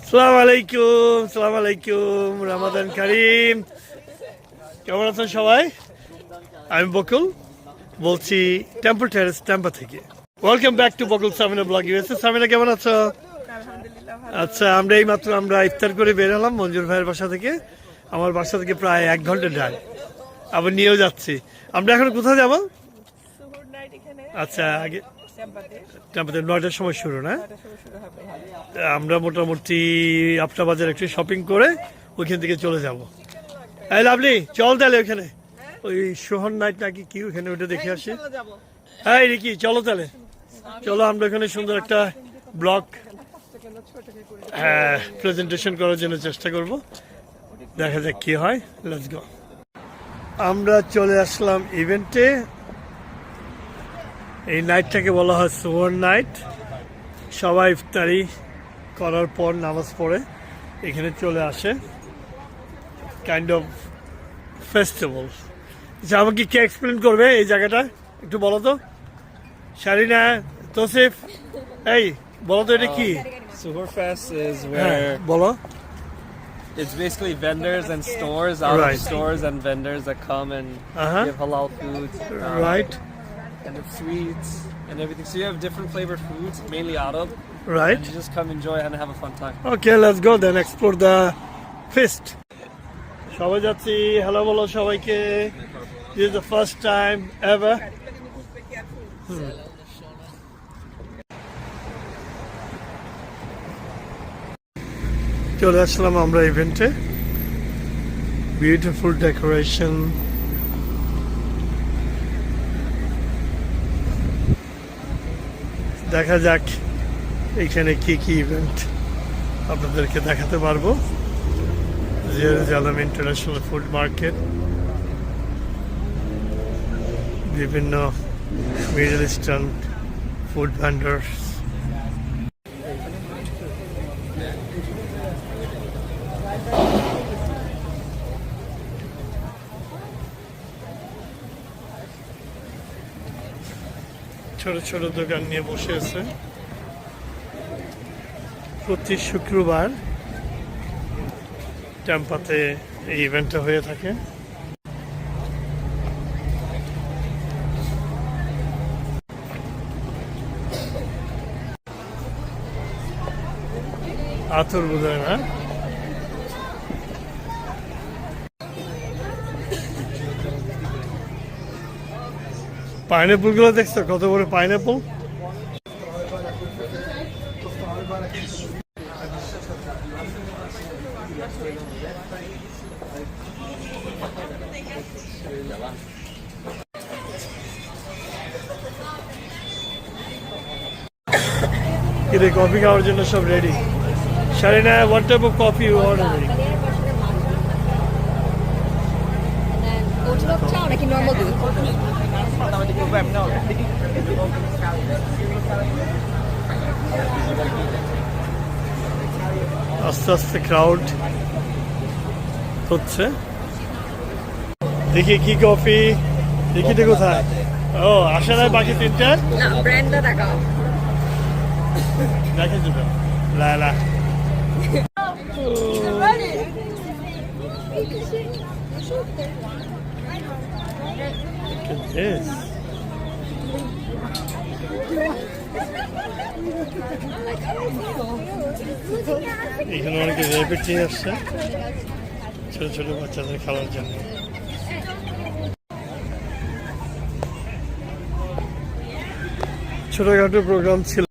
সালাম আলাইকুম, সালাম আলাইকুম, রমাদান কারিম। কেমন আছেন সবাই? আমি বকুল বলছি, টেম্পল টেরেস টেম্পা থেকে। Welcome back to Bakul Samina blog USA. Samina কেমন আছো? আচ্ছা, আমরা এই মাত্র ইফতার করে বের হলাম মঞ্জুর ভাইয়ের বাসা থেকে। আমার বাসা থেকে প্রায় 1 ঘন্টা ড্রাইভ, আবার নিয়েও যাচ্ছি। আমরা এখন কোথায় যাবো? আচ্ছা, আগে টেম্পাতে 9টার সময় শুরু না? আমরা মোটামুটি আপনা বাজার একটু শপিং করে ওইখান থেকে চলে যাব। এই লাভলি, চল তাহলে ওইখানে ওই সোহন নাইট নাকি কি ওইখানে ওইটা দেখে আসি। হ্যাঁ রিকি, চলো তাহলে, চলো আমরা ওখানে সুন্দর একটা ব্লগ প্রেজেন্টেশন করার জন্য চেষ্টা করব। দেখা যাক কি হয়। Let's go. আমরা চলে আসলাম ইভেন্টে। এই নাইটটাকে বলা হয় সুবর্ণ নাইট। সবাই ইফতারি করার পর নামাজ পড়ে এখানে চলে আসে, কাইন্ড অফ ফেস্টিভ্যাল। আচ্ছা, আমাকে কে এক্সপ্লেন করবে এই জায়গাটা? একটু বলো তো। শারিনা, তোসিফ, এই বলো তো এটা কি? Suhoor Fest is where বলো। it's basically vendors and stores, out Right. of stores and vendors that come and give halal foods, right and the sweets and everything. So you have different flavored foods, mainly out of, right and you just come enjoy and have a fun time. Okay, let's go then explore the fest. সবাই যাচ্ছি, hello বলো সবাইকে। This is the first time ever. চলে আসলাম আমরা ইভেন্টে। Beautiful decoration, দেখা যাক এখানে কি কি ইভেন্ট আপনাদেরকে দেখাতে পারবো। জেরুজালেম ইন্টারন্যাশনাল ফুড মার্কেট, বিভিন্ন মিডল ইস্টার্ন ফুড ভেন্ডার্স। ছোট ছোট দোকান নিয়ে বসে আছে। প্রতি শুক্রবার টেম্পাতে এই ইভেন্টটা হয়ে থাকে। আতর বোধহয় না? পাইনাপল গুলো দেখছো কত বড় পাইনাপল? কিরে, কফি খাওয়ার জন্য সব ready? Sharina, what type of coffee you ordering? নাকি নরমাল দুধ? আস্তে আস্তে ক্রাউড হচ্ছে। দেখি কি কফি, দেখি তো কোথায়। ও, আসে নাই বাকি তিনটা? না, ব্র্যান্ডটা টাকা। দেখে যাবে লালা। এখানে অনেকে রেপিড নিয়ে আসছে ছোট ছোট বাচ্চাদের খেলার জন্য। ছোটখাটো প্রোগ্রাম ছিল।